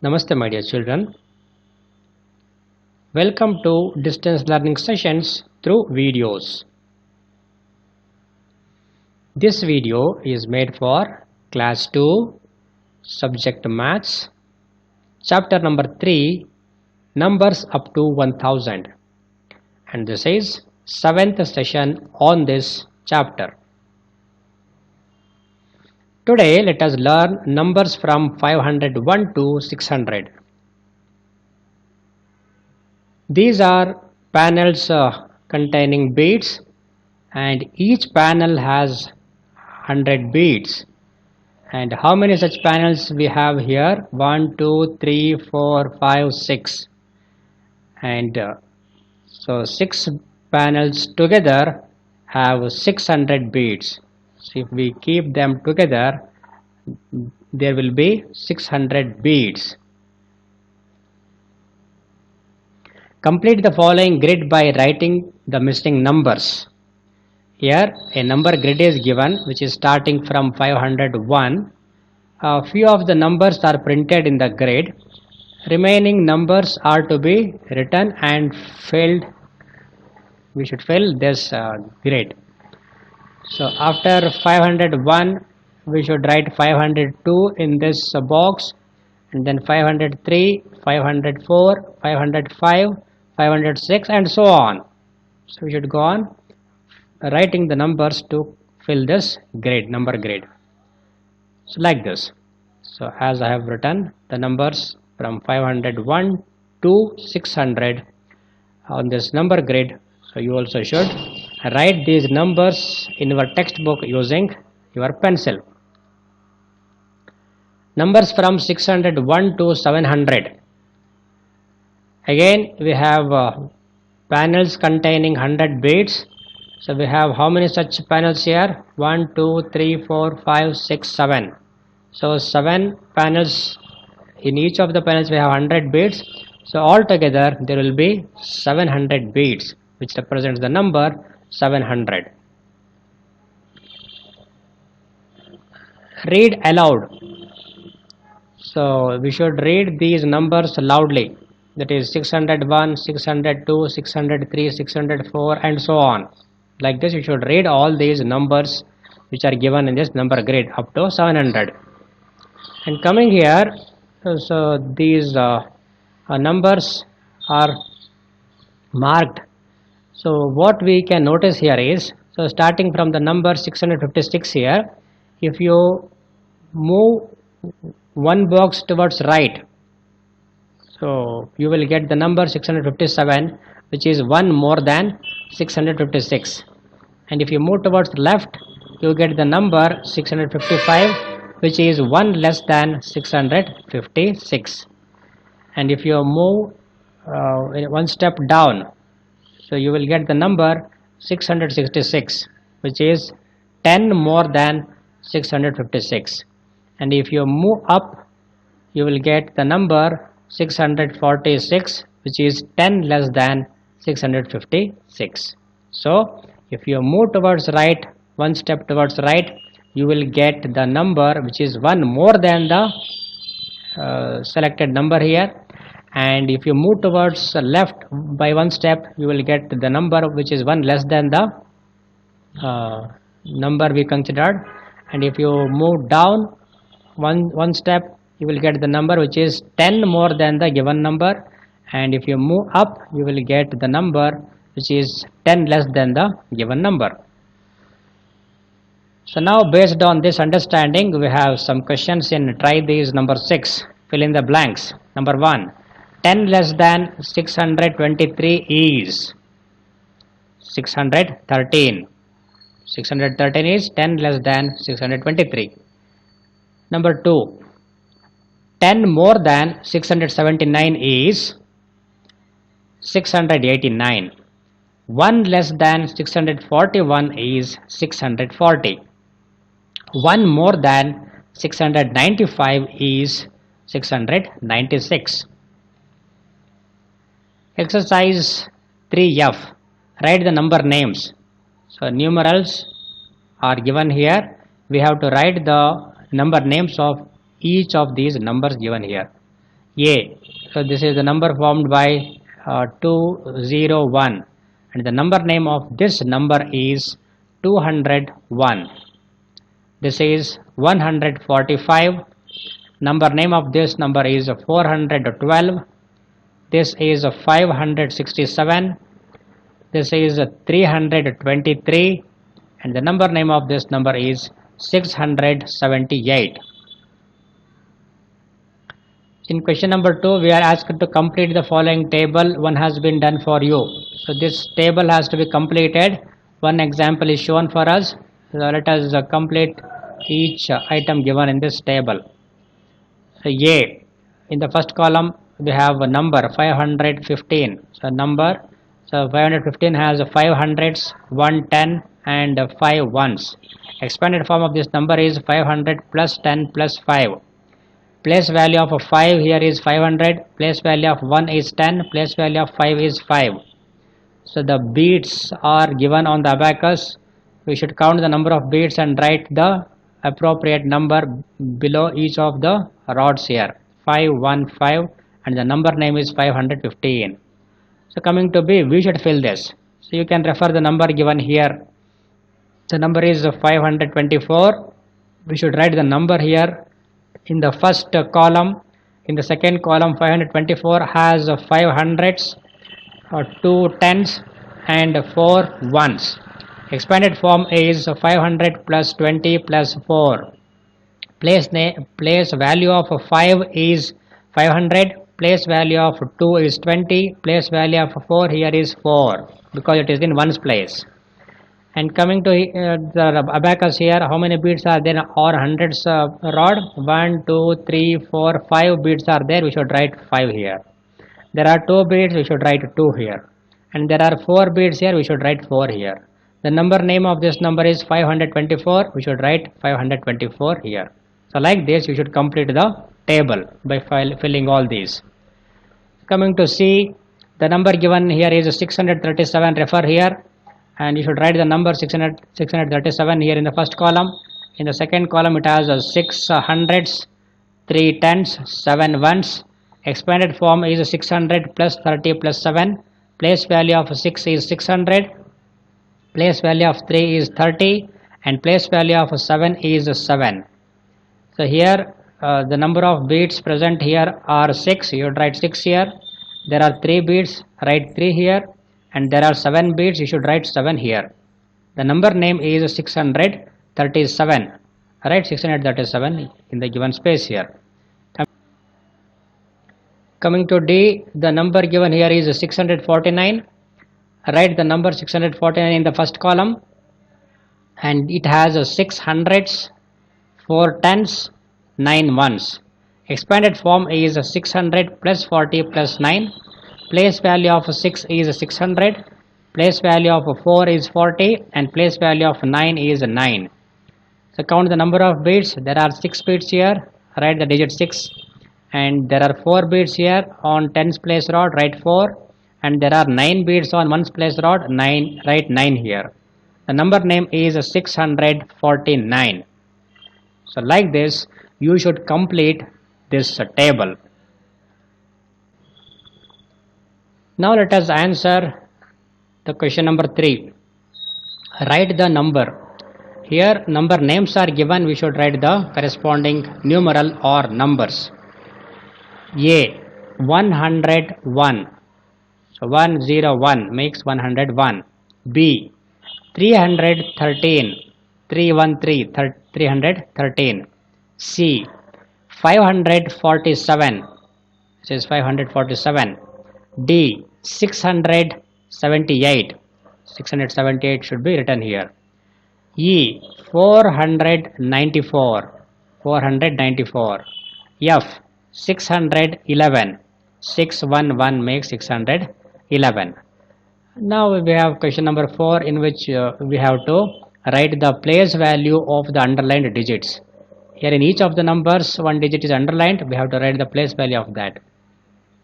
Namaste my dear children. Welcome to distance learning sessions through videos. This video is made for class 2 subject maths chapter number 3 numbers up to 1000 and this is 7th session on this chapter. Today let us learn numbers from 501 to 600. These are panels containing beads and each panel has 100 beads. And how many such panels we have here? 1, 2, 3, 4, 5, 6. And so 6 panels together have 600 beads. So if we keep them together, there will be 600 beads. Complete the following grid by writing the missing numbers. Here a number grid is given which is starting from 501. A few of the numbers are printed in the grid. Remaining numbers are to be written and filled. We should fill this grid. So after 501 we should write 502 in this box, and then 503, 504, 505, 506 and so on. So we should go on writing the numbers to fill this grid, number grid. So like this. So as I have written the numbers from 501 to 600 on this number grid, so you also should write these numbers in your textbook using your pencil. Numbers from 601 to 700. Again we have panels containing 100 beads. So we have how many such panels here? 1, 2, 3, 4, 5, 6, 7. So 7 panels. In each of the panels we have 100 beads. So altogether there will be 700 beads, which represents the number 700. Read aloud. So we should read these numbers loudly. That is 601, 602, 603, 604 and so on. Like this you should read all these numbers which are given in this number grid up to 700. And coming here, so these numbers are marked. So what we can notice here is, so starting from the number 656 here, if you move one box towards right, so you will get the number 657, which is 1 more than 656. And if you move towards left, you get the number 655, which is 1 less than 656. And if you move one step down, so you will get the number 666, which is 10 more than 656. And if you move up, you will get the number 646, which is 10 less than 656. So if you move towards right, one step towards right, you will get the number which is 1 more than the selected number here. And if you move towards left by one step, you will get the number which is 1 less than the number we considered. And if you move down one step, you will get the number which is 10 more than the given number. And if you move up, you will get the number which is 10 less than the given number. So now based on this understanding, we have some questions in try these number 6. Fill in the blanks. Number 1. 10 less than 623 is 613. 613 is 10 less than 623. Number 2. 10 more than 679 is 689. 1 less than 641 is 640. 1 more than 695 is 696. Exercise 3F. Write the number names. So numerals are given here. We have to write the number names of each of these numbers given here. A. So this is the number formed by 201, and the number name of this number is 201. This is 145. Number name of this number is 412. This is 567. This is 323, and the number name of this number is 678. In question number 2, we are asked to complete the following table. One has been done for you. So this table has to be completed. One example is shown for us. So let us complete each item given in this table. So A, in the first column we have a number 515. So 515 has 5 hundreds, 1 10 and 5 ones. Expanded form of this number is 500 plus 10 plus 5. Place value of 5 here is 500, place value of 1 is 10, place value of 5 is 5. So the beads are given on the abacus. We should count the number of beads and write the appropriate number below each of the rods here. 515, and the number name is 515. So coming to B, we should fill this. So you can refer the number given here. The number is 524. We should write the number here in the first column. In the second column, 524 has 5 hundreds, 2 tens and 4 ones. Expanded form is 500 plus 20 plus 4. Place value of 5 is 500, place value of 2 is 20, place value of 4 here is 4 because it is in ones place. And coming to the abacus here, how many beads are there? Or hundreds rod? 1 2 3 4 5 beads are there. We should write 5 here. There are 2 beads, we should write 2 here. And there are 4 beads here, we should write 4 here. The number name of this number is 524. We should write 524 here. So like this, you should complete the table by filling all these. Coming to C, the number given here is 637. Refer here. And you should write the number 637 here in the first column. In the second column it has 6 hundreds, 3 tens, 7 ones. Expanded form is 600 plus 30 plus 7. Place value of 6 is 600, place value of 3 is 30 and place value of 7 is 7. So here the number of beads present here are 6. You would write 6 here. There are 3 beads, write 3 here. And there are 7 beads, you should write 7 here. The number name is 637. Write 637 in the given space here. Coming to D, the number given here is 649. Write the number 649 in the first column. And it has 6 hundreds, 4 tens, 9 ones. Expanded form is 600 plus 40 plus 9. Place value of 6 is 600, place value of 4 is 40 and place value of 9 is 9. So count the number of beads. There are 6 beads here, write the digit 6. And there are 4 beads here on tens place rod, write 4. And there are 9 beads on ones place rod, 9, write 9 here. The number name is 649. So like this, you should complete this table. Now let us answer the question number 3. Write the number. Here number names are given, we should write the corresponding numeral or numbers. A, 101. So 101 makes 101. B, 313. 313, 313. C, 547. This is 547. D, 678. 678 should be written here. E, 494. 494. F, 611. 611 makes 611. Now we have question number 4 in which we have to write the place value of the underlined digits. Here in each of the numbers, one digit is underlined. We have to write the place value of that.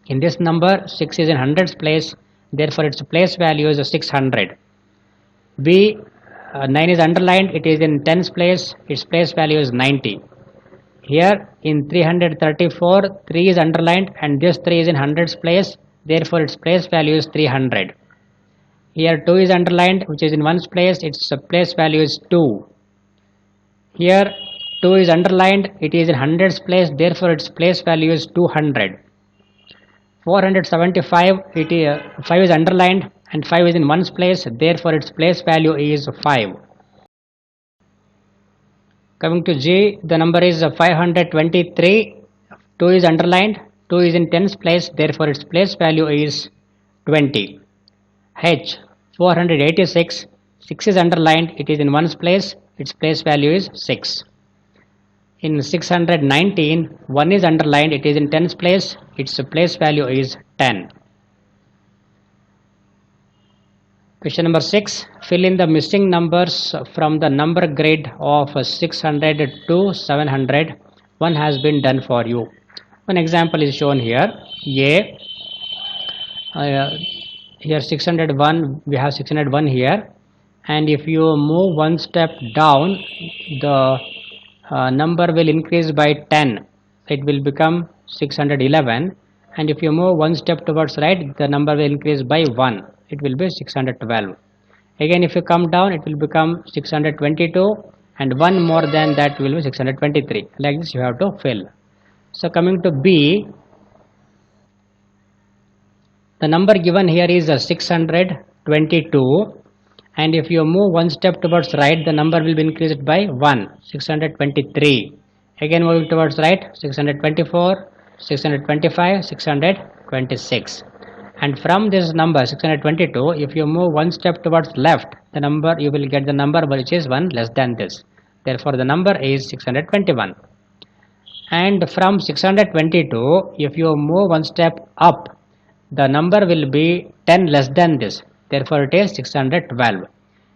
In this number, 6 is in hundreds place, therefore its place value is 600. B, 9 is underlined, it is in tens place, its place value is 90. Here in 334, 3 is underlined and this 3 is in hundreds place, therefore its place value is 300. Here 2 is underlined, which is in ones place, its place value is 2. Here 2 is underlined, it is in hundreds place, therefore its place value is 200. 475, 5 is underlined and 5 is in ones place, therefore its place value is 5. Coming to G, the number is 523, 2 is underlined, 2 is in tens place, therefore its place value is 20. H, 486, 6 is underlined, it is in ones place, its place value is 6. In 619, 1 is underlined, it is in tens place, its place value is 10. Question number 6. Fill in the missing numbers from the number grid of 600 to 700. One has been done for you. One example is shown here. A. Here 601, we have 601 here. And if you move one step down, the number will increase by 10. It will become 611. And if you move one step towards right, the number will increase by 1. It will be 612. Again, if you come down, it will become 622, and one more than that will be 623. Like this you have to fill. So coming to B, the number given here is 622, and if you move one step towards right, the number will be increased by 1, 623. Again moving towards right, 624, 625, 626. And from this number 622, if you move one step towards left, the number you will get the number which is 1 less than this. Therefore the number is 621. And from 622, if you move one step up, the number will be 10 less than this. Therefore it is 612.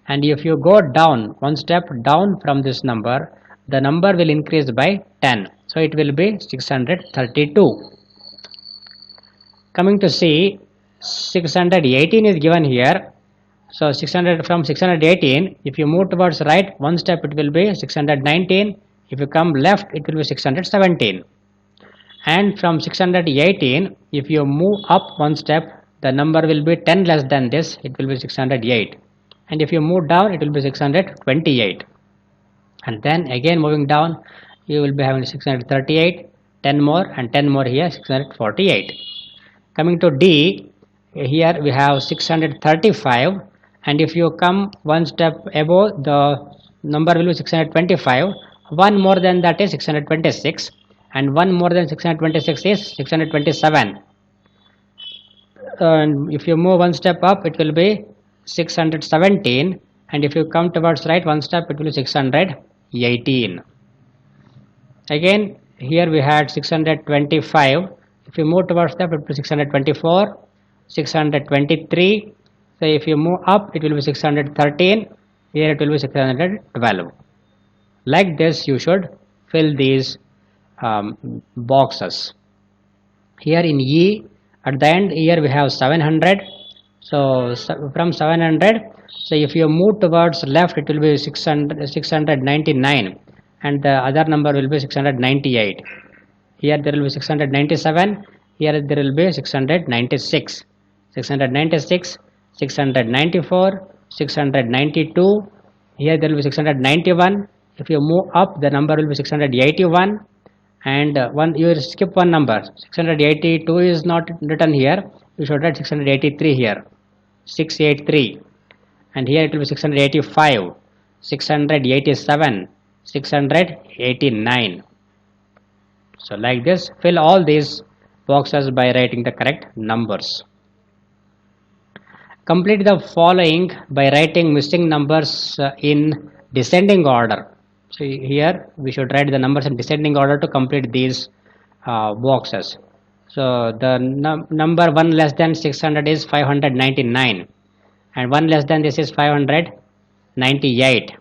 And if you go down one step down from this number, the number will increase by 10. So it will be 632. Coming to C, 618 is given here. So 600 from 618, if you move towards right one step, it will be 619. If you come left, it will be 617. And from 618, if you move up one step, the number will be 10 less than this. It will be 608. And if you move down, it will be 628. And then again moving down, you will be having 638, 10 more and 10 more here, 648. Coming to D, here we have 635, and if you come one step above, the number will be 625. One more than that is 626, and one more than 626 is 627. And if you move one step up, it will be 617, and if you come towards right one step, it will be 618. Again here we had 625. If you move towards that, it will be 624, 623. So if you move up, it will be 613. Here it will be 612. Like this, you should fill these boxes. Here in E, at the end here we have 700. So from 700, so if you move towards left, it will be 699, and the other number will be 698. Here there will be 697, here there will be 696, 696, 694, 692, here there will be 691. If you move up, the number will be 681, and you skip one number. 682 is not written here, you should write 683 here, 683, and here it will be 685, 687, 689. So like this, fill all these boxes by writing the correct numbers. Complete the following by writing missing numbers in descending order. So here we should write the numbers in descending order to complete these boxes. So the number 1 less than 600 is 599, and 1 less than this is 598,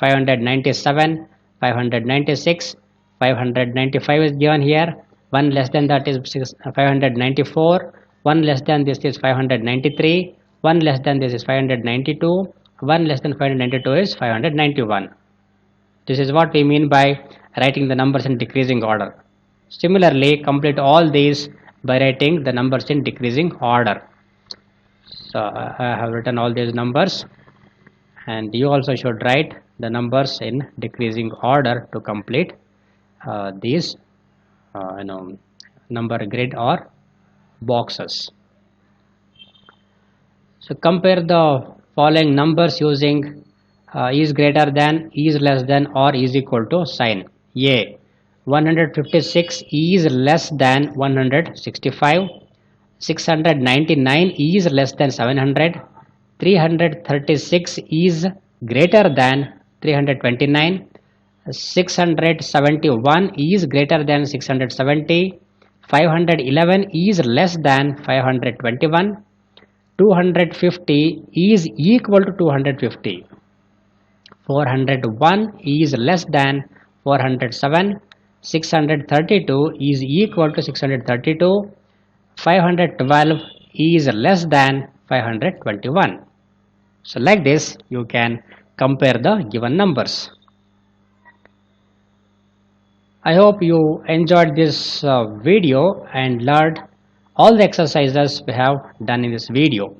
597, 596, 595 is given here. 1 less than that is 594, 1 less than this is 593, 1 less than this is 592, 1 less than 592 is 591. This is what we mean by writing the numbers in decreasing order. Similarly, complete all these by writing the numbers in decreasing order. So I have written all these numbers, and you also should write the numbers in decreasing order to complete these number grid or boxes. So compare the following numbers using is greater than, is less than, or is equal to sign. A. 156 is less than 165. 699 is less than 700. 336 is greater than 329. 671 is greater than 670. 511 is less than 521. 250 is equal to 250. 401 is less than 407. 632 is equal to 632. 512 is less than 521. So like this you can compare the given numbers. I hope you enjoyed this video and learned all the exercises we have done in this video.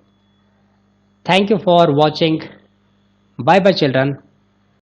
Thank you for watching. Bye bye children.